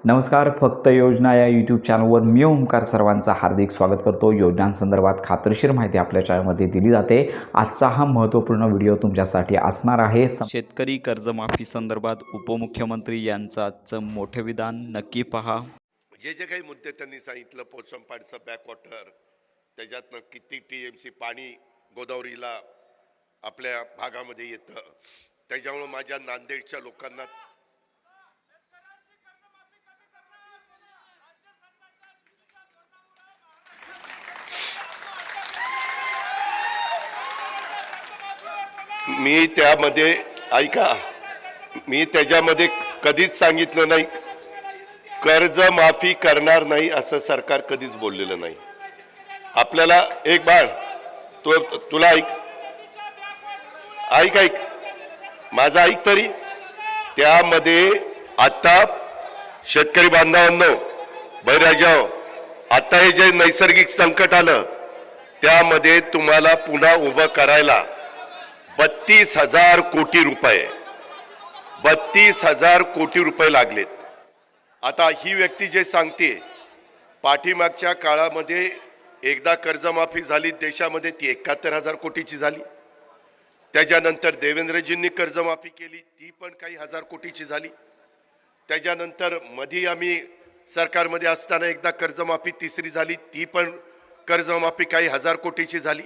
नमस्कार. फक्त योजना या यूट्यूब चॅनलवर मी ओमकार सर्वांचा हार्दिक स्वागत करतो. योजनांसंदर्भात खात्रीशीर माहिती आपल्या चॅनलमध्ये दिली जाते. आजचा हा महत्त्वपूर्ण व्हिडिओ तुमच्यासाठी असणार आहे. शेतकरी कर्जमाफी संदर्भात उपमुख्यमंत्री यांचं आजचं मोठे विधान नक्की पहा. जे जे काही मुद्दे त्यांनी सांगितलं, पोचमपाडचं बॅकवॉटर, त्याच्यातनं किती TMC पाणी गोदावरीला आपल्या भागामध्ये येतं, त्याच्यामुळं माझ्या नांदेडच्या लोकांना मी त्यामध्ये ऐका, मी त्याच्यामध्ये कधीच सांगितलं नाही कर्ज माफी करणार नाही असं सरकार कधीच बोललेलं नाही. आपल्याला एक बाळ तुला ऐक माझा ऐक तरी. त्यामध्ये आता शेतकरी बांधवांनो, बळीराजाओ, आता हे जे नैसर्गिक संकट आलं त्यामध्ये तुम्हाला पुन्हा उभं करायला 32,000 कोटी रुपये 32,000 कोटी रुपये लागलेत. आता ही व्यक्ती जे सांगते, पाठीमागच्या काळामध्ये एकदा कर्जमाफी झाली देशामध्ये, ती 71,000 कोटीची झाली. त्याच्यानंतर देवेंद्रजींनी कर्जमाफी केली, ती पण काही हजार कोटीची झाली. त्याच्यानंतर मध्ये आम्ही सरकारमध्ये असताना एकदा कर्जमाफी तिसरी झाली, ती पण कर्जमाफी काही हजार कोटीची झाली.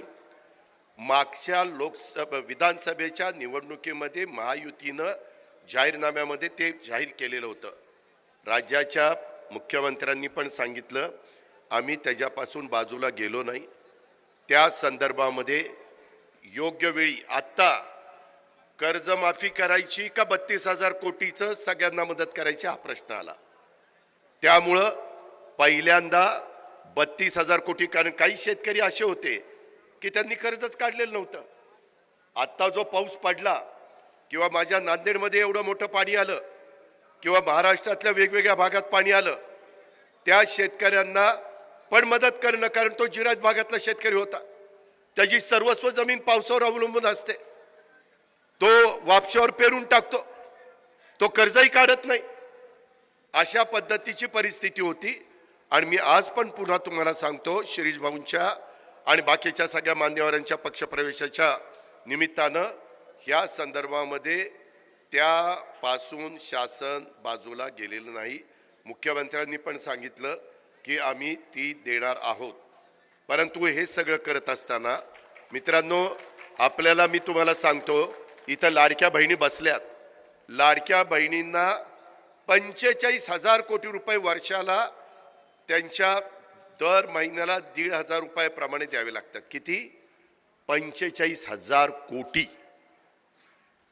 मागच्या विधानसभेच्या निवडणुकीमध्ये महायुतीनं जाहीरनाम्यामध्ये ते जाहीर केलेलं होतं. राज्याच्या मुख्यमंत्र्यांनी पण सांगितलं, आम्ही त्याच्यापासून बाजूला गेलो नाही. त्या संदर्भामध्ये योग्य वेळी आत्ता कर्जमाफी करायची का 32,000 कोटीचं सगळ्यांना मदत करायची हा प्रश्न आला. त्यामुळं पहिल्यांदा 32,000 कोटी, कारण काही शेतकरी असे होते की त्यांनी कर्जच काढलेलं नव्हतं. आत्ता जो पाऊस पडला किंवा माझ्या नांदेडमध्ये एवढं मोठं पाणी आलं किंवा महाराष्ट्रातल्या वेगवेगळ्या भागात पाणी आलं, त्या शेतकऱ्यांना पण मदत करणं, कारण तो जिरायत भागातला शेतकरी होता, त्याची सर्वस्व जमीन पावसावर अवलंबून असते. तो वापशावर पेरून टाकतो, तो कर्जही काढत नाही. अशा पद्धतीची परिस्थिती होती. आणि मी आज पण पुन्हा तुम्हाला सांगतो, शिरीष भाऊंच्या आणि बाकीच्या सगळ्या मान्यवरांच्या पक्षप्रवेशाच्या निमित्तानं ह्या संदर्भामध्ये त्यापासून शासन बाजूला गेलेलं नाही. मुख्यमंत्र्यांनी पण सांगितलं की आम्ही ती देणार आहोत. परंतु हे सगळं करत असताना मित्रांनो, आपल्याला मी तुम्हाला सांगतो, इथं लाडक्या बहिणी बसल्यात. लाडक्या बहिणींना 45,000 कोटी रुपये वर्षाला त्यांच्या दर महिन्याला 1,500 रुपयाप्रमाणे द्यावे लागतात. किती? 45,000 कोटी.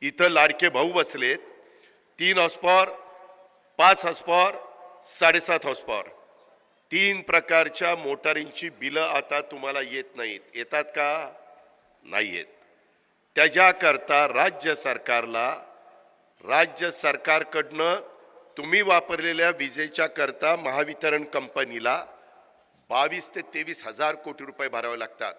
इथं लाडके भाऊ बसलेत, 3 हॉर्सपॉवर, 5 हॉर्सपॉवर, 7.5 हॉर्सपॉवर, 3 प्रकारच्या मोटारींची बिलं आता तुम्हाला येत नाहीत. येतात का? नाही येत. त्याच्याकरता राज्य सरकारकडनं तुम्ही वापरलेल्या विजेच्या करता महावितरण कंपनीला 22,000 ते 23,000 कोटी रुपये भरावे लागतात.